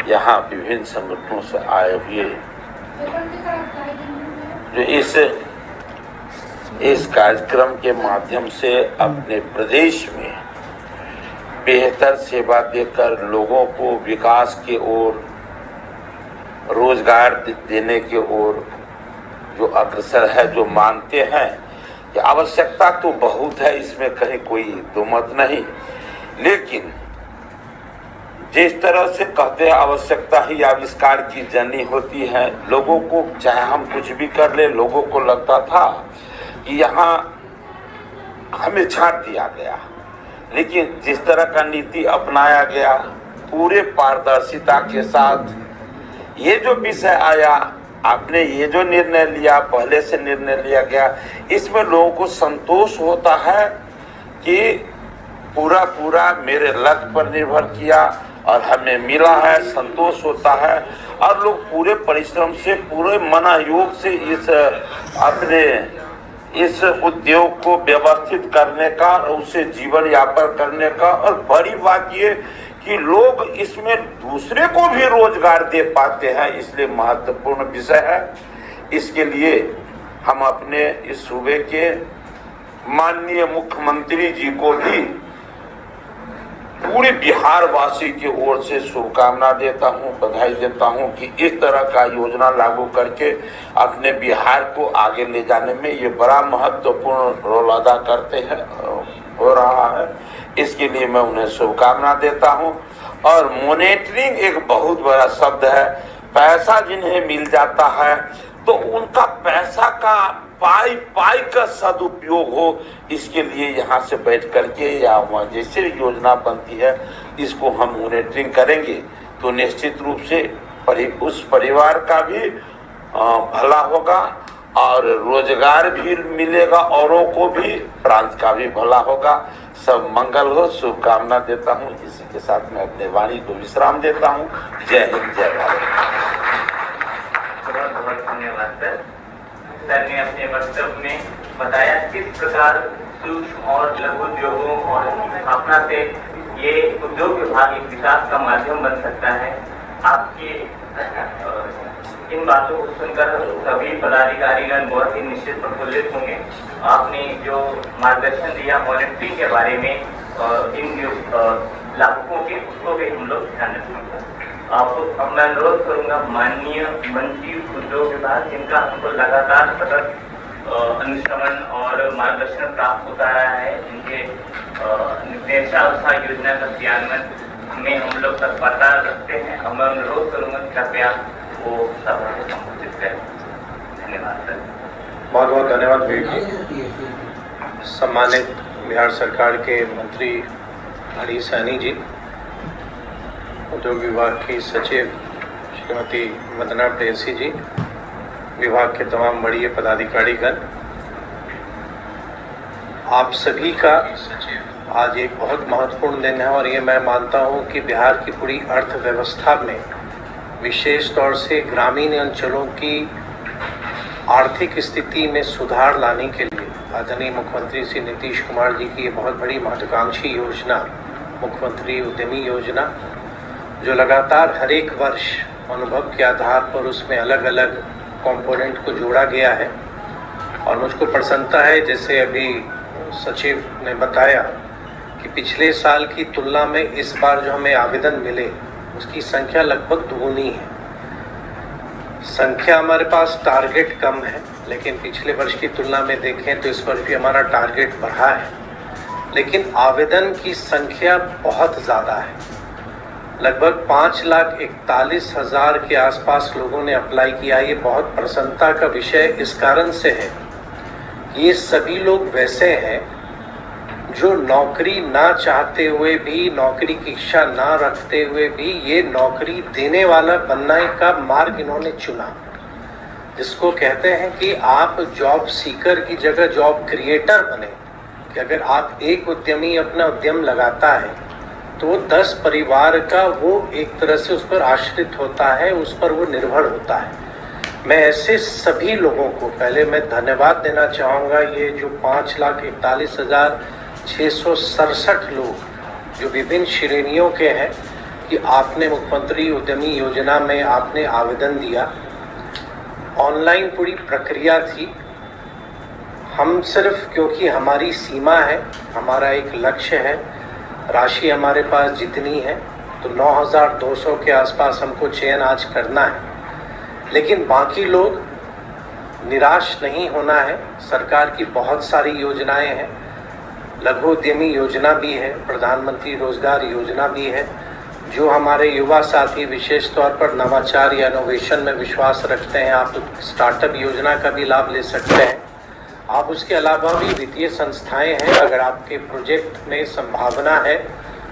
यहाँ विभिन्न संगठनों से आए हुए जो इस कार्यक्रम के माध्यम से अपने प्रदेश में बेहतर सेवा देकर लोगों को विकास की ओर, रोजगार देने की ओर जो अग्रसर है, जो मानते हैं कि आवश्यकता तो बहुत है, इसमें कहीं कोई दो मत नहीं, लेकिन जिस तरह से कहते हैं आवश्यकता ही आविष्कार की जननी होती है। लोगों को चाहे हम कुछ भी कर ले, लोगों को लगता था कि यहाँ हमें छाड़ दिया गया, लेकिन जिस तरह का नीति अपनाया गया पूरे पारदर्शिता के साथ, ये जो विषय आया, आपने ये जो निर्णय लिया, पहले से निर्णय लिया गया, इसमें लोगों को संतोष होता है कि पूरा मेरे लक्ष्य पर निर्भर किया और हमें मिला है, संतोष होता है। और लोग पूरे परिश्रम से, पूरे मनोयोग से इस उद्योग को व्यवस्थित करने का और उसे जीवन यापन करने का, और बड़ी बात ये कि लोग इसमें दूसरे को भी रोजगार दे पाते हैं, इसलिए महत्वपूर्ण विषय है। इसके लिए हम अपने इस सूबे के माननीय मुख्यमंत्री जी को भी पूरे बिहार वासी की ओर से शुभकामना देता हूं, बधाई देता हूं कि इस तरह का योजना लागू करके अपने बिहार को आगे ले जाने में ये बड़ा महत्वपूर्ण रोल अदा करते हैं, हो रहा है। इसके लिए मैं उन्हें शुभकामना देता हूं। और मॉनिटरिंग एक बहुत बड़ा शब्द है। पैसा जिन्हें मिल जाता है तो उनका पैसा का पाई का सदुपयोग हो, इसके लिए यहाँ से बैठ करके या वहाँ जैसे योजना बनती है, इसको हम मॉनिटरिंग करेंगे तो निश्चित रूप से उस परिवार का भी भला होगा और रोजगार भी मिलेगा, औरों को भी, प्रांत का भी भला होगा। सब मंगल हो, शुभकामना देता हूँ। इसी के साथ मैं अपने वाणी को विश्राम देता हूँ। जय हिंद, जय भारत। बहुत बहुत धन्यवाद सर। सर ने अपने वक्तव्य में बताया किस प्रकार सूक्ष्म और लघु उद्योगों और स्थापना से ये उद्योग विभाग एक विकास का माध्यम बन सकता है। आपके इन बातों को सुनकर सभी पदाधिकारीगण बहुत ही निश्चित प्रफुल्लित होंगे। आपने जो मार्गदर्शन दिया मॉनिटरिंग के बारे में इन लाभुकों के, उसको भी हम लोग ध्यान रखेंगे। आपको मैं अनुरोध करूंगा माननीय मंत्री उद्योग विभाग, जिनका हमको लगातार सतत अनुश्रवण और मार्गदर्शन प्राप्त होता रहा है, जिनके निर्देशानुसार योजना का क्रियान्वयन में हम लोग तत्परता रखते हैं। और मैं अनुरोध करूंगा कृपया वो सभा को संबोधित करें। धन्यवाद सर। बहुत बहुत धन्यवाद भैया। सम्मानित बिहार सरकार के मंत्री हरीश सैनी जी, उद्योग विभाग की सचिव श्रीमती वंदना प्रेयसी जी, विभाग के तमाम बड़े पदाधिकारीगण, आप सभी का आज एक बहुत महत्वपूर्ण दिन है। और ये मैं मानता हूँ कि बिहार की पूरी अर्थव्यवस्था में, विशेष तौर से ग्रामीण अंचलों की आर्थिक स्थिति में सुधार लाने के लिए आदरणीय मुख्यमंत्री श्री नीतीश कुमार जी की ये बहुत बड़ी महत्वाकांक्षी योजना, मुख्यमंत्री उद्यमी योजना, जो लगातार हर एक वर्ष अनुभव के आधार पर उसमें अलग अलग कंपोनेंट को जोड़ा गया है। और मुझको प्रसन्नता है, जैसे अभी सचिव ने बताया, कि पिछले साल की तुलना में इस बार जो हमें आवेदन मिले उसकी संख्या लगभग दुगुनी है। संख्या हमारे पास टारगेट कम है, लेकिन पिछले वर्ष की तुलना में देखें तो इस वर्ष भी हमारा टारगेट बढ़ा है, लेकिन आवेदन की संख्या बहुत ज़्यादा है। लगभग 5,41,000 के आसपास लोगों ने अप्लाई किया। ये बहुत प्रसन्नता का विषय इस कारण से है कि ये सभी लोग वैसे हैं जो नौकरी ना चाहते हुए भी, नौकरी की इच्छा ना रखते हुए भी, ये नौकरी देने वाला बनने का मार्ग इन्होंने चुना, जिसको कहते हैं कि आप जॉब सीकर की जगह जॉब क्रिएटर बने। कि अगर आप एक उद्यमी अपना उद्यम लगाता है तो 10 परिवार का वो एक तरह से उस पर आश्रित होता है, उस पर वो निर्भर होता है। मैं ऐसे सभी लोगों को पहले मैं धन्यवाद देना चाहूँगा। ये जो 5,41,667 लोग जो विभिन्न श्रेणियों के हैं, कि आपने मुख्यमंत्री उद्यमी योजना में आपने आवेदन दिया, ऑनलाइन पूरी प्रक्रिया थी। हम सिर्फ क्योंकि हमारी सीमा है, हमारा एक लक्ष्य है, राशि हमारे पास जितनी है तो 9,200 के आसपास हमको चयन आज करना है, लेकिन बाकी लोग निराश नहीं होना है। सरकार की बहुत सारी योजनाएं हैं, लघु उद्यमी योजना भी है, प्रधानमंत्री रोजगार योजना भी है, जो हमारे युवा साथी विशेष तौर पर नवाचार या इनोवेशन में विश्वास रखते हैं, आप स्टार्टअप योजना का भी लाभ ले सकते हैं। आप उसके अलावा भी वित्तीय संस्थाएं हैं, अगर आपके प्रोजेक्ट में संभावना है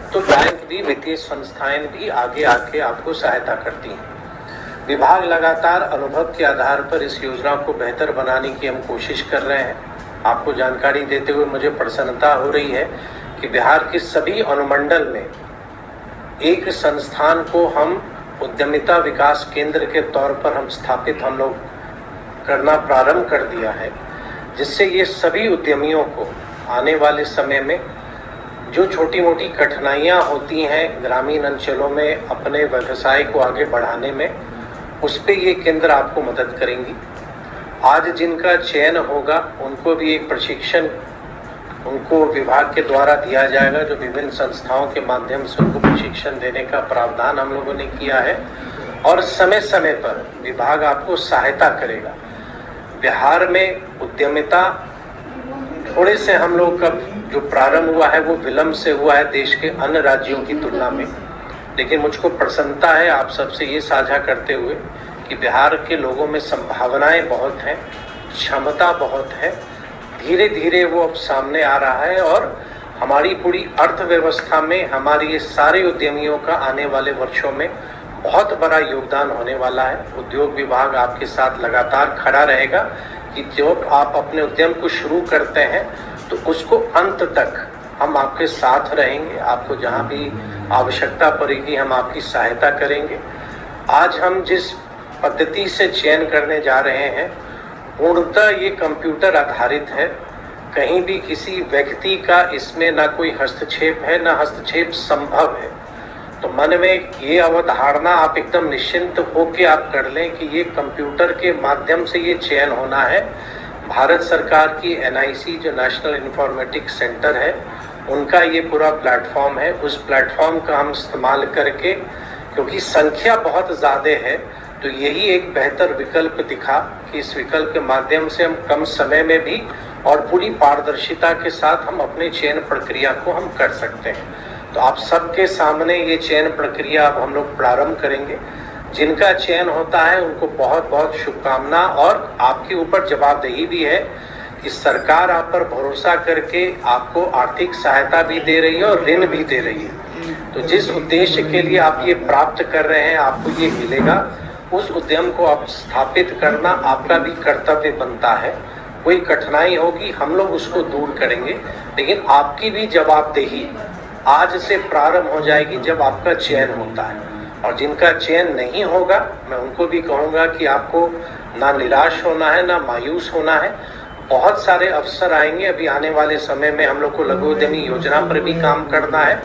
तो बैंक भी, वित्तीय संस्थाएं भी आगे आके आपको सहायता करती हैं। विभाग लगातार अनुभव के आधार पर इस योजना को बेहतर बनाने की हम कोशिश कर रहे हैं। आपको जानकारी देते हुए मुझे प्रसन्नता हो रही है कि बिहार के सभी अनुमंडल में एक संस्थान को हम उद्यमिता विकास केंद्र के तौर पर हम स्थापित हम लोग करना प्रारंभ कर दिया है, जिससे ये सभी उद्यमियों को आने वाले समय में जो छोटी मोटी कठिनाइयाँ होती हैं ग्रामीण अंचलों में अपने व्यवसाय को आगे बढ़ाने में, उस पे ये केंद्र आपको मदद करेंगी। आज जिनका चयन होगा उनको भी एक प्रशिक्षण उनको विभाग के द्वारा दिया जाएगा, जो विभिन्न संस्थाओं के माध्यम से उनको प्रशिक्षण देने का प्रावधान हम लोगों ने किया है, और समय समय पर विभाग आपको सहायता करेगा। बिहार में उद्यमिता थोड़े से हम लोग का जो प्रारंभ हुआ है वो विलंब से हुआ है देश के अन्य राज्यों की तुलना में, लेकिन मुझको प्रसन्नता है आप सबसे ये साझा करते हुए कि बिहार के लोगों में संभावनाएं बहुत हैं, क्षमता बहुत है, धीरे धीरे वो अब सामने आ रहा है, और हमारी पूरी अर्थव्यवस्था में हमारे ये सारे उद्यमियों का आने वाले वर्षों में बहुत बड़ा योगदान होने वाला है। उद्योग विभाग आपके साथ लगातार खड़ा रहेगा कि जब आप अपने उद्यम को शुरू करते हैं तो उसको अंत तक हम आपके साथ रहेंगे, आपको जहाँ भी आवश्यकता पड़ेगी हम आपकी सहायता करेंगे। आज हम जिस पद्धति से चयन करने जा रहे हैं पूर्णतः ये कंप्यूटर आधारित है, कहीं भी किसी व्यक्ति का इसमें ना कोई हस्तक्षेप है, ना हस्तक्षेप संभव है। तो मन में ये अवधारणा आप एकदम निश्चिंत होकर आप कर लें कि ये कंप्यूटर के माध्यम से ये चयन होना है। भारत सरकार की NIC जो नेशनल इन्फॉर्मेटिक्स सेंटर है उनका ये पूरा प्लेटफॉर्म है, उस प्लेटफॉर्म का हम इस्तेमाल करके, क्योंकि संख्या बहुत ज़्यादा है तो यही एक बेहतर विकल्प दिखा कि इस विकल्प के माध्यम से हम कम समय में भी और पूरी पारदर्शिता के साथ हम अपने चयन प्रक्रिया को हम कर सकते हैं। तो आप सबके सामने ये चयन प्रक्रिया अब हम लोग प्रारंभ करेंगे। जिनका चयन होता है उनको बहुत बहुत शुभकामना, और आपके ऊपर जवाबदेही भी है कि सरकार आप पर भरोसा करके आपको आर्थिक सहायता भी दे रही है और ऋण भी दे रही है। तो जिस उद्देश्य के लिए आप ये प्राप्त कर रहे हैं आपको ये मिलेगा, उस उद्यम को आप स्थापित करना आपका भी कर्तव्य बनता है। कोई कठिनाई होगी हम लोग उसको दूर करेंगे, लेकिन आपकी भी जवाबदेही आज से प्रारंभ हो जाएगी जब आपका चयन होता है। और जिनका चयन नहीं होगा मैं उनको भी कहूँगा कि आपको ना निराश होना है ना मायूस होना है। बहुत सारे अवसर आएंगे, अभी आने वाले समय में हम लोग को लघु उद्यमी योजना पर भी काम करना है,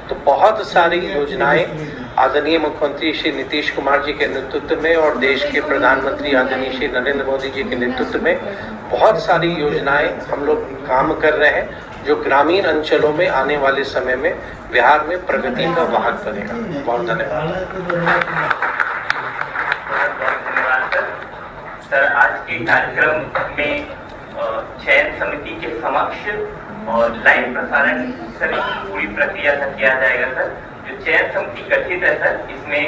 तो बहुत सारी योजनाएं आदरणीय मुख्यमंत्री श्री नीतीश कुमार जी के नेतृत्व में और देश के प्रधानमंत्री आदरणीय श्री नरेंद्र मोदी जी के नेतृत्व में बहुत सारी योजनाएं हम लोग काम कर रहे हैं, जो ग्रामीण अंचलों में आने वाले समय में बिहार में प्रगति का वाहक बनेगा। बहुत धन्यवाद सर। आज के कार्यक्रम में चयन समिति के समक्ष और लाइव प्रसारण सभी पूरी प्रक्रिया का किया जाएगा सर। जो चयन समिति गठित है सर, इसमें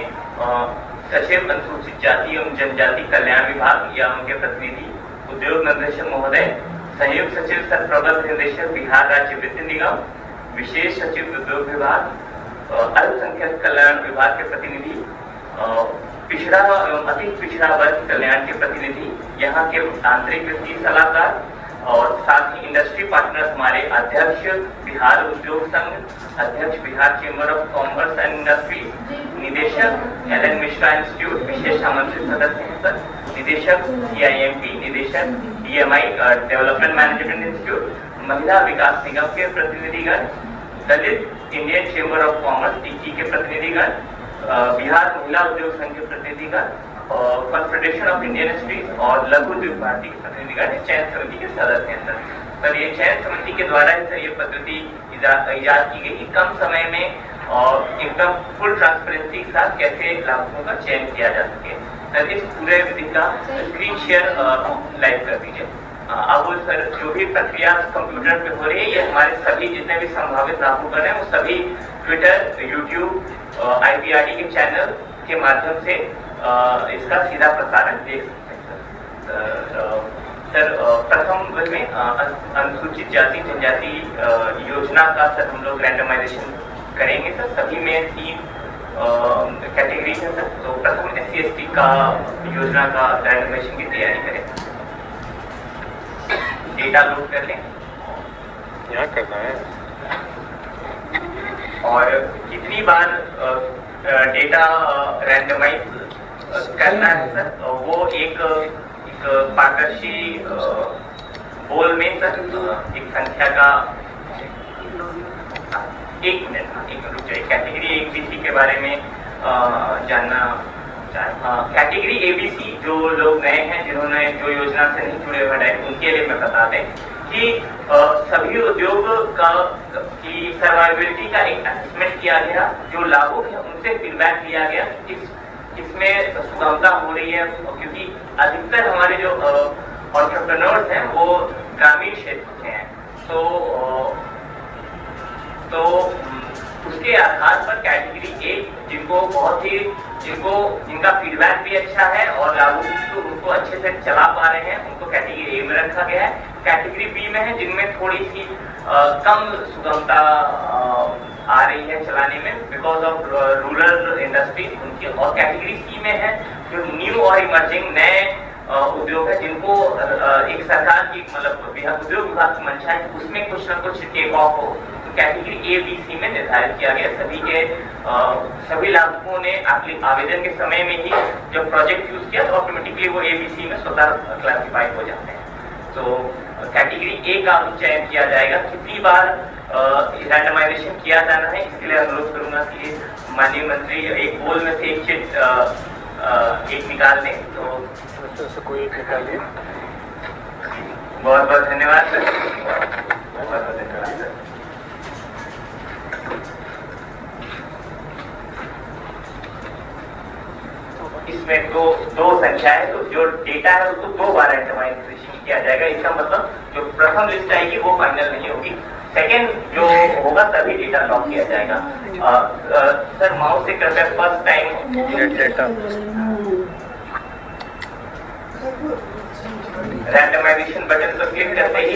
सचिव अनुसूचित जाति एवं जनजाति कल्याण विभाग या उनके प्रतिनिधि, उद्योग निदेशक महोदय, संयुक्त सचिव सर प्रबंध निदेशक बिहार राज्य वित्त निगम, विशेष सचिव उद्योग विभाग, अल्पसंख्यक कल्याण विभाग के प्रतिनिधि, पिछड़ा एवं अति पिछड़ा वर्ग कल्याण के प्रतिनिधि, यहाँ के आंतरिक वित्तीय सलाहकार और साथ ही इंडस्ट्री पार्टनर्स हमारे अध्यक्ष बिहार उद्योग संघ, अध्यक्ष Bihar chamber of commerce and industry, निदेशक LN मिश्रा इंस्टीट्यूट विशेष आमंत्रित सदस्य हैं सर, निदेशक CIMT, निदेशक DMI डेवलपमेंट मैनेजमेंट इंस्टीट्यूट, महिला विकास निगम के प्रतिनिधिगण, Dalit Indian chamber of commerce DICI के प्रतिनिधिगण, बिहार महिला उद्योग संघ के प्रतिनिधिगण, कॉन्फेडरेशन ऑफ इंडियन इंडस्ट्रीज और लघु उद्योग भारती के प्रतिनिधिगण चयन समिति के सदस्य हैं सर। सर ये चयन समिति के द्वारा ही सर ये पद्धति इजाद की गई कि कम समय में और एकदम फुल ट्रांसपेरेंसी के साथ कैसे लाभुकों का चयन किया जा सके। सर इस पूरे विधि का स्क्रीन शेयर लाइव कर दीजिए। अब सर जो भी प्रक्रिया कंप्यूटर पे हो रही है, ये हमारे सभी जितने भी संभावित लाभुक हैं वो सभी ट्विटर, यूट्यूब, IPRD के चैनल के माध्यम से इसका सीधा प्रसारण देख सकते हैं सर। प्रथम में अनुसूचित जाति जनजाति योजना का सर हम लोग रैंडमाइजेशन करेंगे सर। सभी में 3 कैटेगरी है सर। तो प्रथम SC/ST का योजना का रैंडमाइजेशन की तैयारी करें। डेटा लोड कर लें, यहाँ करना है और कितनी बार डेटा रैंडमाइज करना है सर, वो एक पारदर्शी बोल में सर एक संख्या का 1 मिनट रुक जाइए। कैटेगरी ABC के बारे में जानना चाहे। कैटेगरी ABC जो लोग नए हैं, जिन्होंने जो योजना से नहीं जुड़े हुए हैं, उनके लिए मैं बता दें कि सभी उद्योग की सर्वाइवेबिलिटी का एक असेसमेंट किया गया। जो लाभुक है उनसे फीडबैक लिया गया इसमें सुगमता हो रही है, क्योंकि अधिकतर हमारे जो एंटरप्रेन्योर्स हैं वो ग्रामीण क्षेत्र के हैं। तो उसके आधार पर कैटेगरी A जिनका फीडबैक भी अच्छा है और लाभुक उनको अच्छे से चला पा रहे हैं, उनको कैटेगरी A में रखा गया है। कैटेगरी B में है जिनमें थोड़ी सी कम सुगमता आ रही है चलाने में बिकॉज ऑफ रूरल इंडस्ट्री उनकी। और कैटेगरी C में है जो न्यू और इमर्जिंग नए उद्योग है, जिनको एक सरकार की मतलब उद्योग विभाग की मंशा है उसमें कुछ न कुछ टेक ऑफ हो। तो कैटेगरी A, B, C में निर्धारित किया गया। सभी लाभुकों ने आवेदन के समय में ही जब प्रोजेक्ट यूज किया तो ऑटोमेटिकली वो A, B, C में स्वतः क्लासिफाई हो जाते हैं। तो कैटेगरी A का चयन किया जाएगा। कितनी बार रैंडमाइजेशन किया जाना है, इसके लिए अनुरोध करूंगा कि माननीय मंत्री एक बोल में से एक चिट एक निकाल लें। तो कोई एक निकालिए। बहुत बहुत धन्यवाद सर। बहुत बहुत धन्यवाद सर। इसमें दो संख्या है, तो जो डेटा है उसको 2 बार रैंडमाइजेशन किया जाएगा। इसका मतलब जो प्रथम लिस्ट आएगी वो फाइनल नहीं होगी, सेकेंड जो होगा तभी डेटा लॉक किया जाएगा। सर माउस से कृपया first time data randomization button पर क्लिक करते ही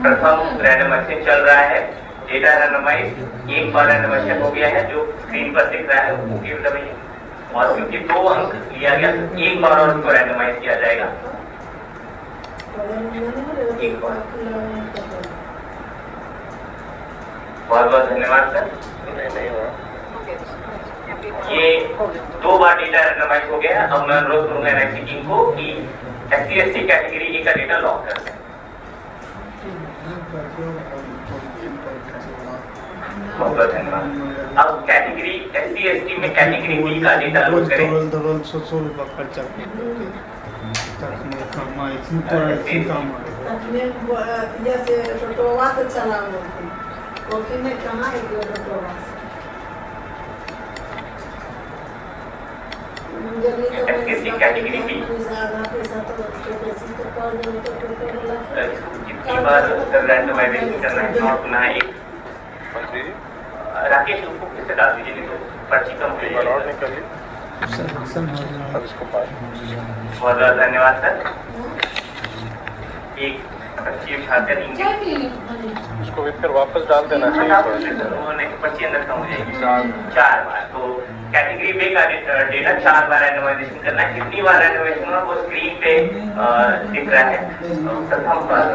प्रथम रैंडमाइजेशन चल रहा है। डेटा रैंडमाइज एक बार रैंडमाइजेशन हो गया है, जो स्क्रीन पर दिख रहा है वो केवल और क्योंकि 2 अंक लिया गया एक बार और उसको रैंडमाइज किया जाएगा। एक बार बहुत बहुत धन्यवाद सर। नहीं हुआ। ये 2 बार डेटा रैंडमाइज हो गया है। अब मैं अनुरोध करूंगा एनआईसी टीम को कि SC/ST कैटेगरी A का डेटा लॉक कर दें। बहुत बहुत धन्यवाद। अब कैटेगरी SC/ST में कैटेगरी B का डेटा लॉक करें। SC/ST कैटेगरी B कितनी बार रैंडमाइजेशन करना है और पुनः एक राकेश उसको फिर से डाल दीजिए, नहीं तो पर्ची कम हो जाएगी। बहुत बहुत धन्यवाद सर। एक पर्ची उठा कर उसको फिर वापस डाल देना चाहिए। पर्ची अंदर कम हो जाएगी 4 बार। तो कैटेगरी B का डेटा 4 बार रैंडमाइजेशन करना है। कितनी बार रैंडमाइजेशन होगा वो स्क्रीन पे दिख रहा है। प्रथम बार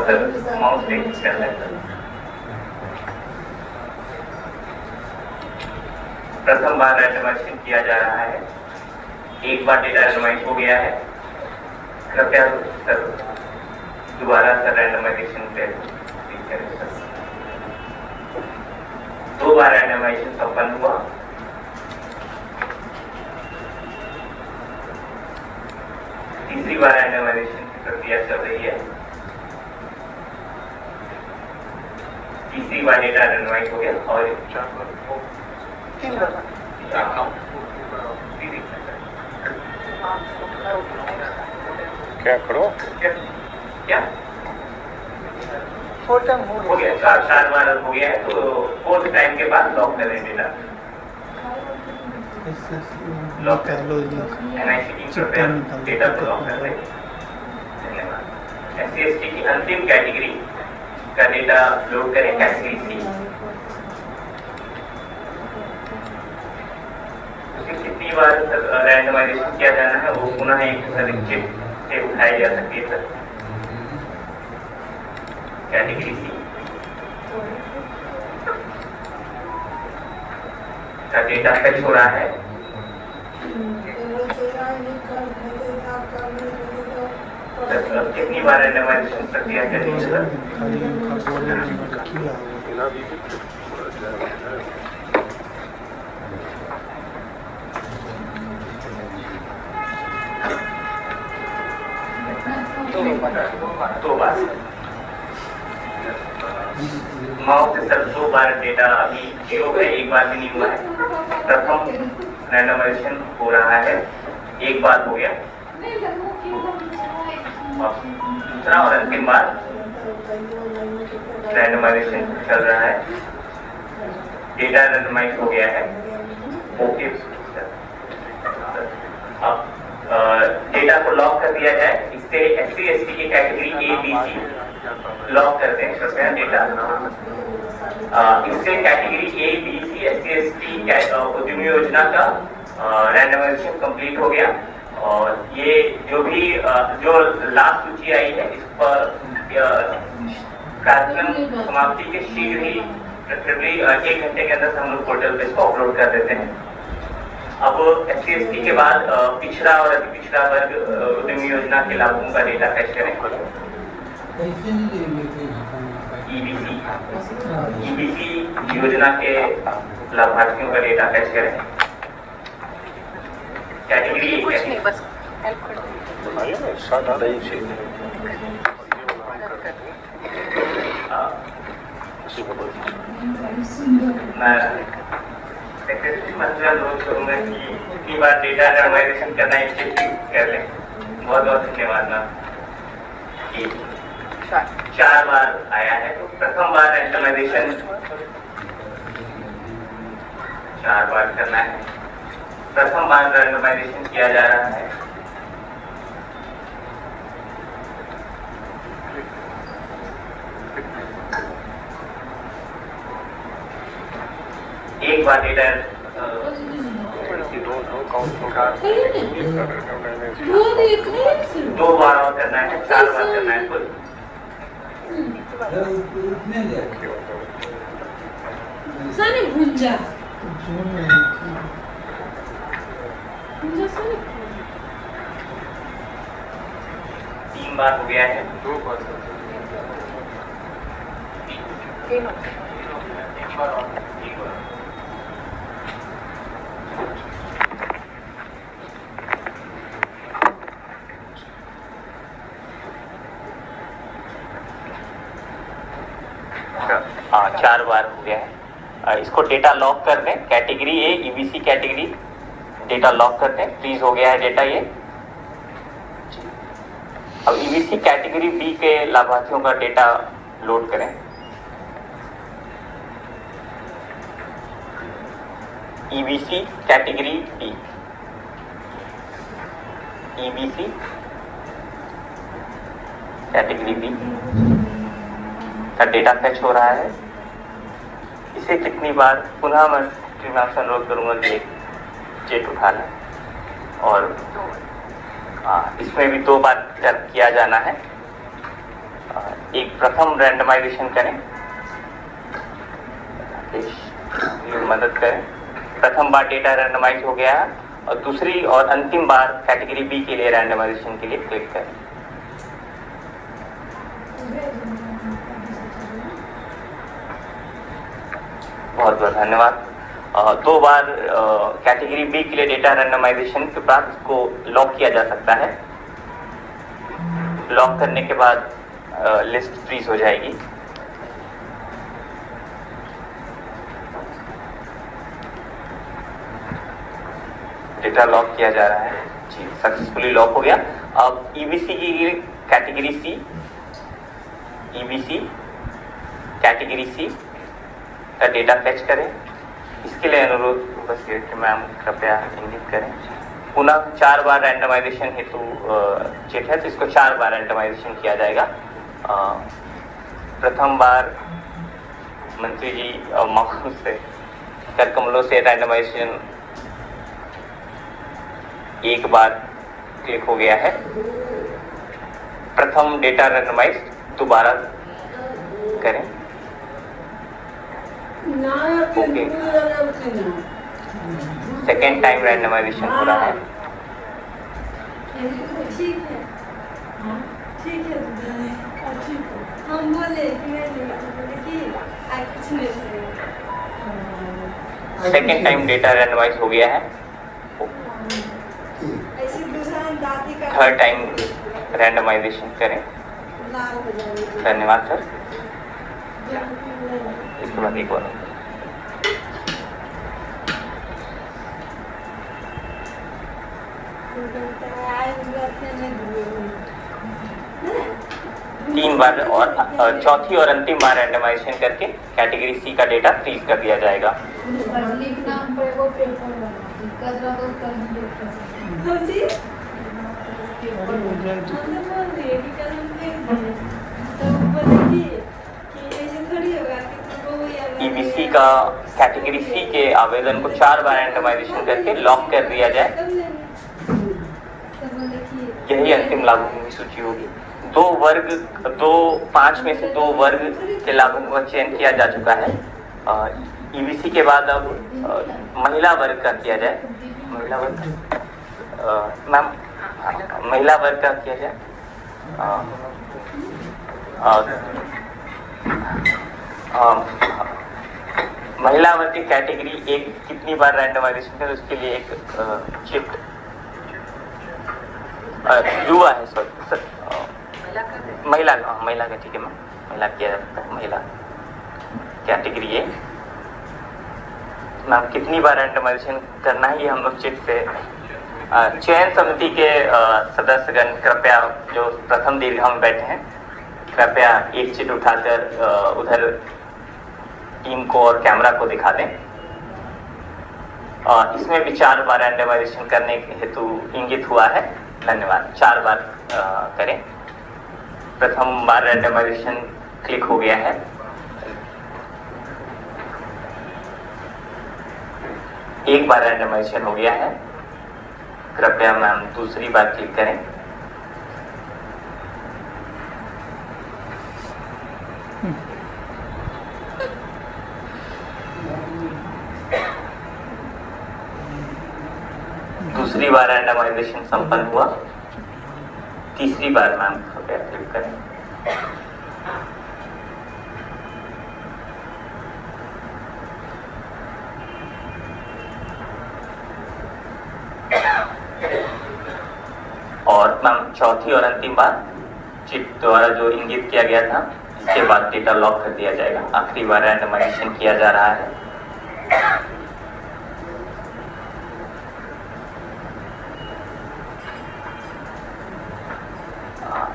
सर माउस पे कर लें। प्रथम बार रैंडमाइजेशन किया जा रहा है। एक बार डेटा रैंडमाइज हो गया है। कृपया सर दोबारा सर रैंडमाइजेशन टेस्ट करें सर। 2 बार रैंडमाइजेशन संपन्न हुआ। तीसरी बार रैंडमाइजेशन की प्रक्रिया चल रही है। तीसरी बार डेटा रैंडमाइज हो गया और क्या करो क्या 4 टाइम हो गया, 4 बार हो गया है, तो 4th टाइम के बाद लॉक करें डेटा। लॉक कर लो, NICT डेटा को लॉक कर दें। धन्यवाद। SC/ST की अंतिम कैटेगरी का डेटा लोड करें, कैटेगरी सी। कितनी बार रैंडमाइजेशन किया जाना है वो पुनः एक सर्टिफिकेट से उठाई जा सकती है सर। कैटेगरी सी का डेटा फेच हो रहा है। कितनी बार रैंडमाइजेशन प्रक्रिया करेंगे सर? दो बार माउस से सर 2 बार डेटा अभी जीरो है, 1 बार भी नहीं हुआ है। प्रथम रैंडमाइजेशन हो रहा है, 1 बार हो गया, दूसरा और अंतिम बार रैंडमाइजेशन चल रहा है। डेटा रैंडमाइज हो गया है। ओके, अब डेटा को लॉक कर दिया जाए। इससे SC/ST की category A, B, C lock करते हैं कृपया डेटा। इससे category A, B, C SC/ST उद्यमी योजना का रैंडमाइजेशन कंप्लीट हो गया। और ये जो भी जो लास्ट सूची आई है, इस पर कार्यक्रम समाप्ति के शीघ्र ही प्रेफरेबली 1 घंटे के अंदर हम लोग पोर्टल पे इसको अपलोड कर देते हैं। अब SC/ST के बाद पिछड़ा और अति पिछड़ा वर्ग उद्यमी योजना के लाभों का डेटा कैश करें। EBC योजना के लाभार्थियों का डेटा कैश करें। कैटेगरी कुछ नहीं, बस हेल्प कर सेक्रेटरी मंत्री अनुरोध करूंगा कि कितनी बार डेटा रैंडमाइजेशन करना है इसके कर लें। बहुत बहुत धन्यवाद मैम। 4 बार आया है, तो प्रथम बार रैंडमाइजेशन 4 बार करना है। प्रथम बार रैंडमाइजेशन किया जा रहा है। एक बार डेटा 2 बार और करना है, 4 बार करना है कुल। साने भुंजा 3 बार हो गया है। 2 बार 3 बार और 1 बार। हाँ, 4 बार हो गया है। इसको डेटा लॉक कर दें। Category A EBC category data lock कर दें। फ्रीज हो गया है डेटा ये। अब EBC कैटेगरी B के लाभार्थियों का डेटा लोड करें। EBC category B, EBC category B का डेटा फेच हो रहा है। इसे कितनी बार पुनः मैं आपसे अनुरोध करूंगा कि एक चेक उठा लें। और इसमें भी 2 बार किया जाना है। एक प्रथम रैंडमाइजेशन करें, मदद करें। प्रथम बार डेटा रैंडमाइज हो गया है और दूसरी और अंतिम बार कैटेगरी B के लिए रैंडमाइजेशन के लिए क्लिक करें। बहुत बहुत धन्यवाद। 2 बार कैटेगरी बी के लिए डेटा रैंडमाइजेशन के बाद इसको लॉक किया जा सकता है। लॉक करने के बाद लिस्ट फ्रीज हो जाएगी। डेटा लॉक किया जा रहा है जी, सक्सेसफुली लॉक हो गया। अब ईबीसी की category C, EBC category C का डेटा फेच करें। इसके लिए अनुरोध उपस्थित कि मैम कृपया इंगित करें। पुनः 4 बार रैंडमाइजेशन हेतु चेक है, तो इसको 4 बार रैंडमाइजेशन किया जाएगा। प्रथम बार मंत्री जी मौखों से कर कमलों से रैंडमाइजेशन 1 बार क्लिक हो गया है। प्रथम डेटा रैंडमाइज दोबारा करें। ओके, सेकेंड टाइम रैंडमाइजेशन हो रहा है। ठीक है, ठीक है, हम बोले कि कुछ नहीं। सेकेंड टाइम डेटा रैंडमाइज हो गया है। थर्ड टाइम रैंडमाइजेशन करें। धन्यवाद सर। इसके बाद एक बार 3 बार और चौथी और अंतिम बार रैंडमाइजेशन करके कैटेगरी सी का डेटा फ्रीज कर दिया जाएगा। ईबीसी का कैटेगरी सी के आवेदन को 4 बार रैंडमाइजेशन करके लॉक कर दिया जाए। यही अंतिम लाभुकों की सूची होगी। 5 में से 2 वर्ग के लाभुकों का चयन किया जा चुका है। ईबीसी के बाद अब महिला वर्ग का किया जाए। महिला वर्ग मैम, महिला वर्ग का किया जाए। महिला वर्ग की कैटेगरी एक कितनी बार रैंडमाइजेशन करें, उसके लिए एक चिट युवा है, सॉरी महिला का ठीक है मैम, महिला किया जा सकता है। महिला कैटेगरी ए मैम कितनी बार रैंडमाइजेशन करना है, ये हम लोग चिट से चयन समिति के सदस्यगण कृपया जो प्रथम दीर्घा में बैठे हैं, कृपया एक चिट उठाकर उधर टीम को और कैमरा को दिखा दें। इसमें भी 4 बार रैंडमाइजेशन करने हेतु इंगित हुआ है। धन्यवाद। 4 बार करें। प्रथम बार रैंडमाइजेशन क्लिक हो गया है। एक बार रैंडमाइजेशन हो गया है। कृपया मैम दूसरी बार क्लिक करें। दूसरी बार रैंडमाइजेशन संपन्न हुआ। तीसरी बार मैम कृपया क्लिक करें। और मैम चौथी और अंतिम बार चिट द्वारा जो इंगित किया गया था, इसके बाद डेटा लॉक कर दिया जाएगा। आखिरी बार रैंडमाइजेशन किया जा रहा है।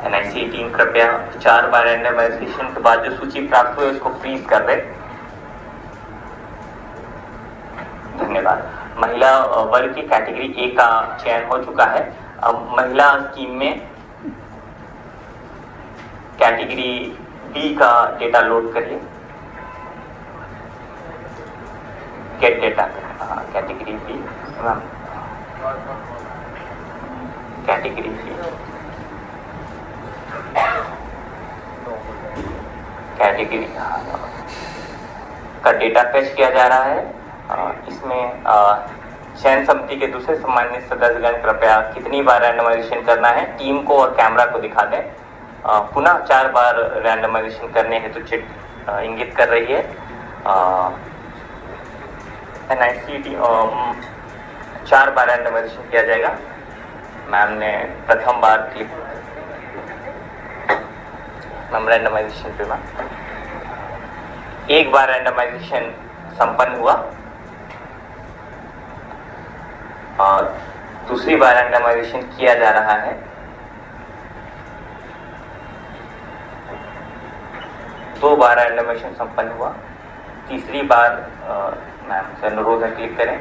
एनआईसी टीम कृपया 4 बार रैंडमाइजेशन के बाद जो सूची प्राप्त हुई उसको फ्रीज कर दे। धन्यवाद। महिला वर्ग की कैटेगरी ए का चयन हो चुका है। अब महिला स्कीम में कैटेगरी बी का डेटा लोड करिए। Get data category B, category B category का डेटा फेच किया जा रहा है। इसमें चयन समिति के दूसरे सम्मानित सदस्यगण कृपया कितनी बार रैंडमाइजेशन करना है टीम को और कैमरा को दिखा दें। पुनः 4 बार रैंडमाइजेशन करने हेतु चिट इंगित कर रही है। NICT 4 बार रैंडमाइजेशन किया जाएगा। मैम ने प्रथम बार क्लिक मैम रैंडमाइजेशन पे मैम 1 बार रैंडमाइजेशन संपन्न हुआ और दूसरी बार रैंडमाइजेशन किया जा रहा है। दो बार रैंडमाइजेशन संपन्न हुआ। तीसरी बार मैम से अनुरोध है क्लिक करें।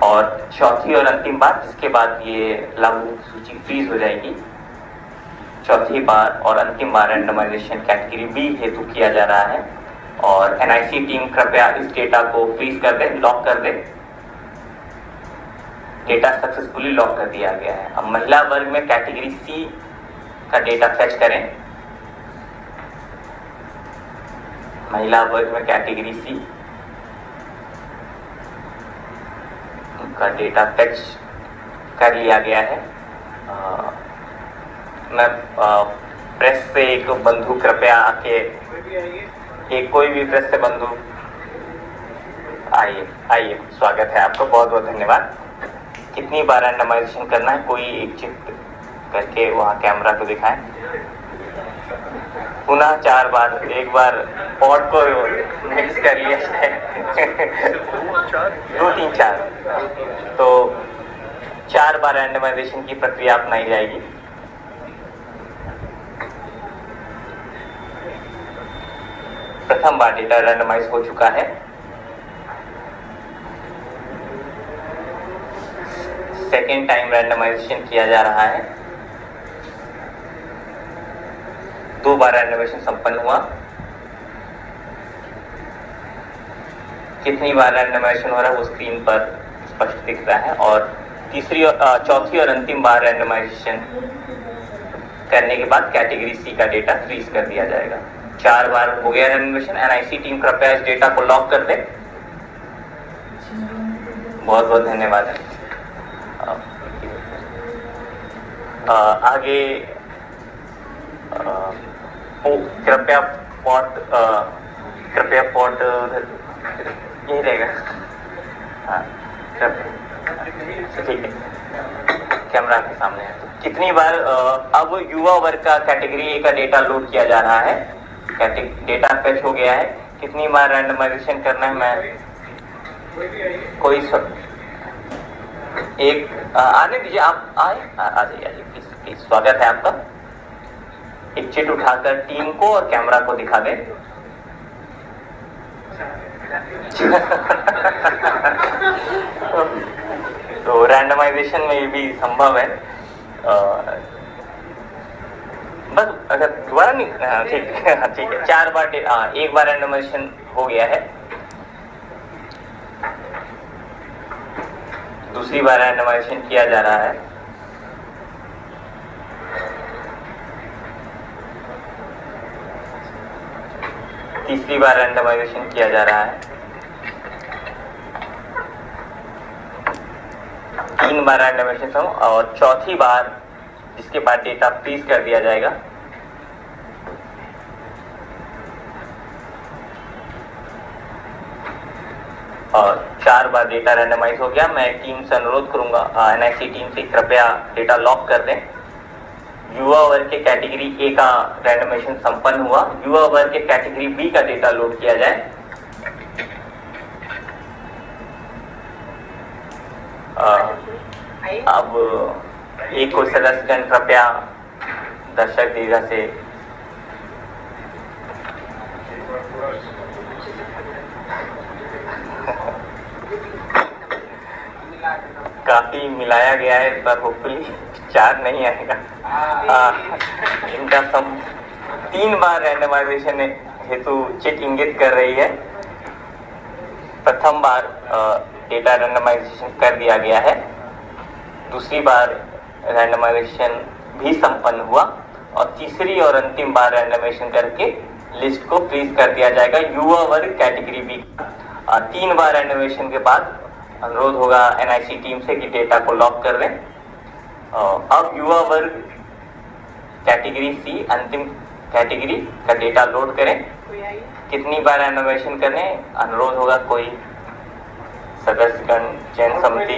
और चौथी और अंतिम बार, जिसके बाद ये लागू सूची फ्रीज हो जाएगी। चौथी बार और अंतिम बार रैंडमाइजेशन कैटेगरी बी हेतु किया जा रहा है और NIC टीम कृपया इस डेटा को फ्रीज कर दे, लॉक कर दे। डेटा सक्सेसफुली लॉक कर दिया गया है। अब महिला वर्ग में कैटेगरी सी का डेटा फेच करें। महिला वर्ग में कैटेगरी सी का डेटा फेच कर लिया गया है। मैं प्रेस से एक बंधु कृपया आके, एक कोई भी प्रेस से बंधु आइए, स्वागत है आपका, बहुत बहुत धन्यवाद। कितनी बार रैंडमाइजेशन करना है, कोई एक चिट करके वहाँ कैमरा को दिखाएं। पुनः 4 बार, एक बार पॉट को मिक्स कर लिया है 2 3 4, तो 4 बार रैंडमाइजेशन की प्रक्रिया अपनाई जाएगी। प्रथम बार डेटा रैंडमाइज हो चुका है। सेकेंड टाइम रैंडमाइजेशन किया जा रहा है। 2 बार रैंडमाइजेशन संपन्न हुआ। कितनी बार रैंडमाइजेशन हो रहा है वो स्क्रीन पर स्पष्ट दिख रहा है। और चौथी और अंतिम बार रैंडमाइजेशन करने के बाद कैटेगरी सी का डेटा फ्रीज कर दिया जाएगा। 4 बार हो गया रैंडमाइजेशन। NIC टीम कृपया इस डेटा को लॉक कर दे। बहुत बहुत धन्यवाद है। आगे कृपया पॉट यही रहेगा। हाँ, ठीक है, कैमरा के सामने है। तो कितनी बार अब युवा वर्ग का कैटेगरी ए का डेटा लोड किया जा रहा है। डेटा फेच हो गया है। कितनी बार रैंडमाइजेशन करना है, मैं कोई एक आने दीजिए, आप आ जाइए प्लीज, स्वागत है आपका। एक चिट उठाकर टीम को और कैमरा को दिखा दें। तो रैंडमाइजेशन में ये भी संभव है। बस अगर दोबारा नहीं, ठीक है 4 बार, 1 बार रैंडमाइजेशन हो गया है। दूसरी बार रैंडमाइजेशन किया जा रहा है। तीसरी बार रैंडमाइजेशन किया जा रहा है। 3 बार रैंडमाइजेशन और चौथी बार, जिसके बाद डेटा फ्रीज कर दिया जाएगा। और 4 बार डेटा रैंडमाइज हो गया। मैं टीम से अनुरोध करूंगा, NIC टीम से कृपया डेटा लॉक कर दें। युवा वर्ग के कैटेगरी ए का रैंडमाइजेशन संपन्न हुआ। युवा वर्ग के कैटेगरी बी का डेटा लोड किया जाए। अब एक कोई सदस्यगण कृपया दर्शक दीर्घा से काफी मिलाया गया है इस बार, होपफुली 4 नहीं आएगा। इनका सम 3 बार रैंडमाइजेशन हेतु चिट इंगित कर रही है। प्रथम बार डेटा रैंडमाइजेशन कर दिया गया है। दूसरी बार रैंडमाइजेशन भी संपन्न हुआ और तीसरी और अंतिम बार रैंडमाइजेशन करके लिस्ट को फ्रीज कर दिया जाएगा युवा वर्ग कैटेगरी बी का। 3 बार रैंडमाइजेशन के बाद अनुरोध होगा NIC टीम से कि डेटा को लॉक कर दें। अब युवा वर्ग कैटेगरी सी अंतिम कैटेगरी का डेटा लोड करें। कितनी बार रेनोवेशन करें, अनुरोध होगा कोई सदस्यगण चयन समिति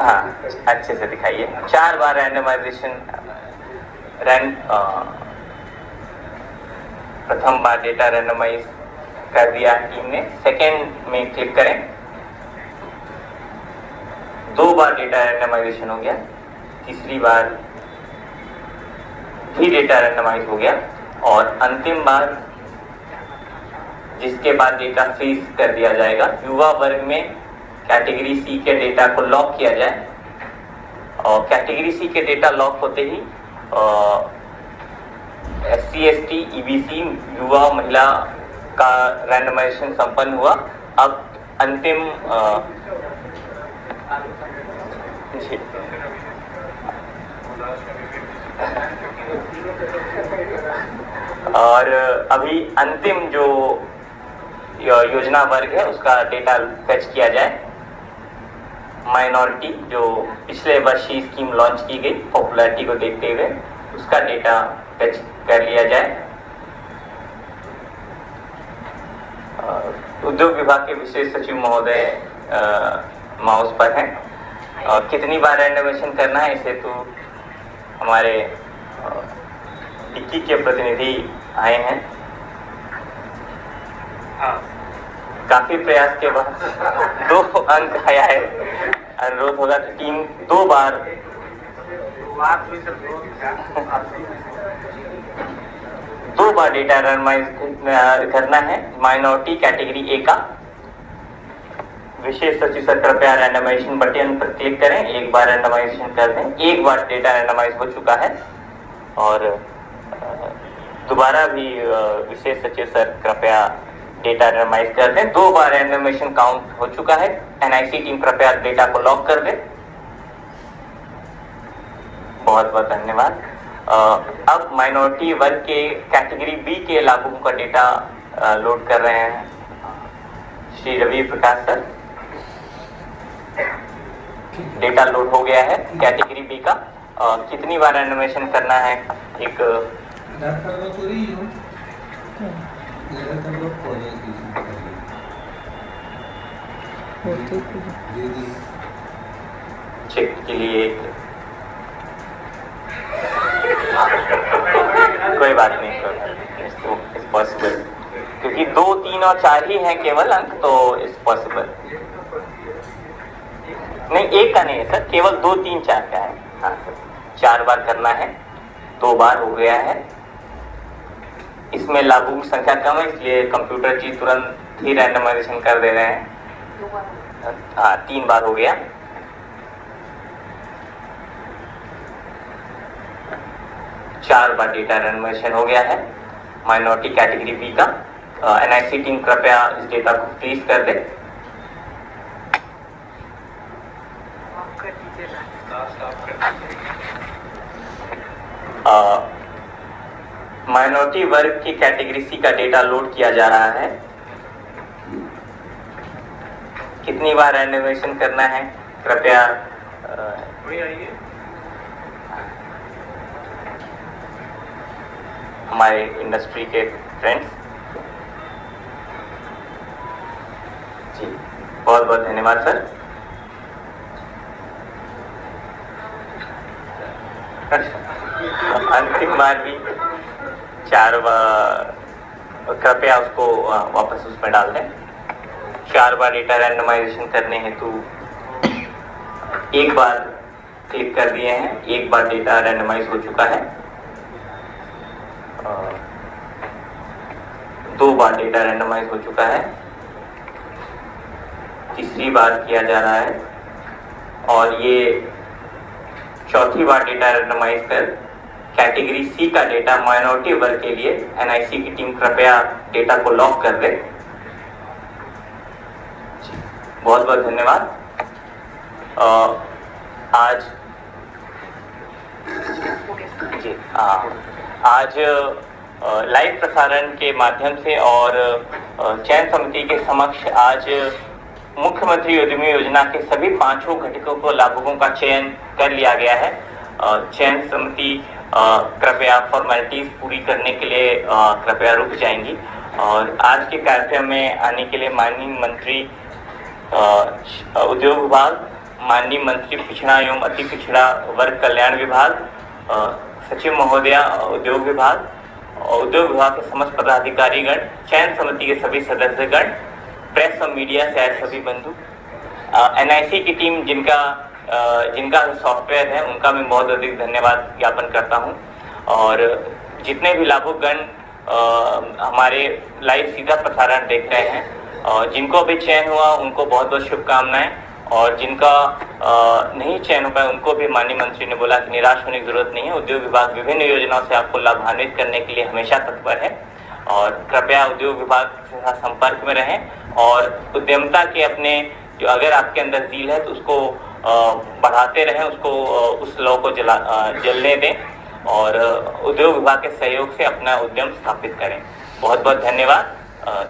हाँ अच्छे से दिखाइए। 4 बार रैंडमाइजेशन प्रथम बार डेटा रैंडमाइज कर दिया टीम ने, सेकेंड में क्लिक करें, 2 बार डेटा रैंडमाइजेशन हो गया, तीसरी बार भी डेटा रैंडमाइज हो गया और अंतिम बार जिसके बाद डेटा फ्रीज कर दिया जाएगा। युवा वर्ग में कैटेगरी सी के डेटा को लॉक किया जाए और कैटेगरी सी के डेटा लॉक होते ही SC ST EBC युवा महिला का रैंडमाइजेशन संपन्न हुआ। अब अंतिम और अभी अंतिम जो योजना वर्ग है उसका डेटा फेच किया जाए। माइनॉरिटी जो पिछले वर्ष ही स्कीम लॉन्च की गई पॉपुलैरिटी को देखते हुए, उसका डेटा फेच कर लिया जाए। उद्योग विभाग के विशेष सचिव महोदय माउस पर हैं और कितनी बार रेनोवेशन करना है इसे तो हमारे डिक्की के प्रतिनिधि आए हैं। काफी प्रयास के बाद 2 अंक आया है। अनुरोध होगा कि टीम 2 बार डेटा रैंडमाइज करना है। माइनॉरिटी कैटेगरी ए का विशेष सचिव सर कृपया रैंडमाइजेशन बटन पर क्लिक करें, 1 बार रैंडमाइजेशन कर दें। 1 बार डेटा रैंडमाइज हो चुका है और दोबारा भी विशेष सचिव सर कृपया डेटा रैंडमाइज कर दें। 2 बार रैंडमाइजेशन काउंट हो चुका है। NIC टीम कृपया डेटा को लॉक कर दें। बहुत बहुत धन्यवाद। अब माइनॉरिटी वर्ग के कैटेगरी बी के लाभुकों का डेटा लोड कर रहे हैं Shri Ravi Prakash sir. Data load हो गया है कैटेगरी बी का। कितनी बार रैंडमाइजेशन करना है? एक चेक के लिए कोई बात नहीं, इट्स पॉसिबल क्योंकि 2, 3 और 4 ही हैं केवल अंक, तो इट्स पॉसिबल। नहीं 1 का नहीं है सर, केवल 2, 3, 4 का है। हाँ सर 4 बार करना है, 2 बार हो गया है। इसमें लागू की संख्या कम है इसलिए कंप्यूटर जी तुरंत ही रैंडमाइजेशन कर दे रहे हैं। हाँ 3 बार हो गया। चार बार डेटा रैंडमाइजेशन हो गया है माइनॉरिटी कैटेगरी बी का। NIC टीम कृपया इस डेटा को फ्रीज कर दे। माइनॉरिटी वर्ग की कैटेगरी सी का डेटा लोड किया जा रहा है। कितनी बार रैंडमाइजेशन करना है कृपया हमारे इंडस्ट्री के फ्रेंड्स जी, बहुत बहुत धन्यवाद सर। अंतिम बार भी 4 बार कृपया उसको वापस उसमें डाल दें। 4 बार डेटा रैंडमाइजेशन करने हेतु 1 बार क्लिक कर दिए हैं, 1 बार डेटा रैंडमाइज हो चुका है। 2 बार डेटा रैंडमाइज हो चुका है, तीसरी बार किया जा रहा है और ये चौथी बार डेटा रैंडमाइज कर कैटेगरी सी का डेटा माइनॉरिटी वर्ग के लिए NIC की टीम कृपया डेटा को लॉक कर दे। बहुत बहुत धन्यवाद। आज लाइव प्रसारण के माध्यम से और चयन समिति के समक्ष आज मुख्यमंत्री उद्यमी योजना के सभी 5 घटकों को लाभुकों का चयन कर लिया गया है। चयन समिति कृपया फॉर्मेलिटीज पूरी करने के लिए कृपया रुक जाएंगी और आज के कार्यक्रम में आने के लिए माननीय मंत्री उद्योग विभाग, माननीय मंत्री पिछड़ा एवं अति पिछड़ा वर्ग कल्याण विभाग, सचिव महोदया उद्योग विभाग के समस्त पदाधिकारीगण, चयन समिति के सभी सदस्यगण, प्रेस और मीडिया से आए सभी बंधु, NIC की टीम जिनका सॉफ्टवेयर है उनका मैं बहुत अधिक धन्यवाद ज्ञापन करता हूं और जितने भी लाभुकगण हमारे लाइव सीधा प्रसारण देख रहे हैं और जिनको भी चयन हुआ उनको बहुत बहुत शुभकामनाएं और जिनका नहीं चयन हो पाया उनको भी माननीय मंत्री ने बोला कि निराश होने की जरूरत नहीं है। उद्योग विभाग विभिन्न योजनाओं से आपको लाभान्वित करने के लिए हमेशा तत्पर है और कृपया उद्योग विभाग के साथ संपर्क में रहें और उद्यमता के अपने जो अगर आपके अंदर ज़ील है तो उसको बढ़ाते रहें, उसको उस लौ को जलने दें और उद्योग विभाग के सहयोग से अपना उद्यम स्थापित करें। बहुत बहुत धन्यवाद।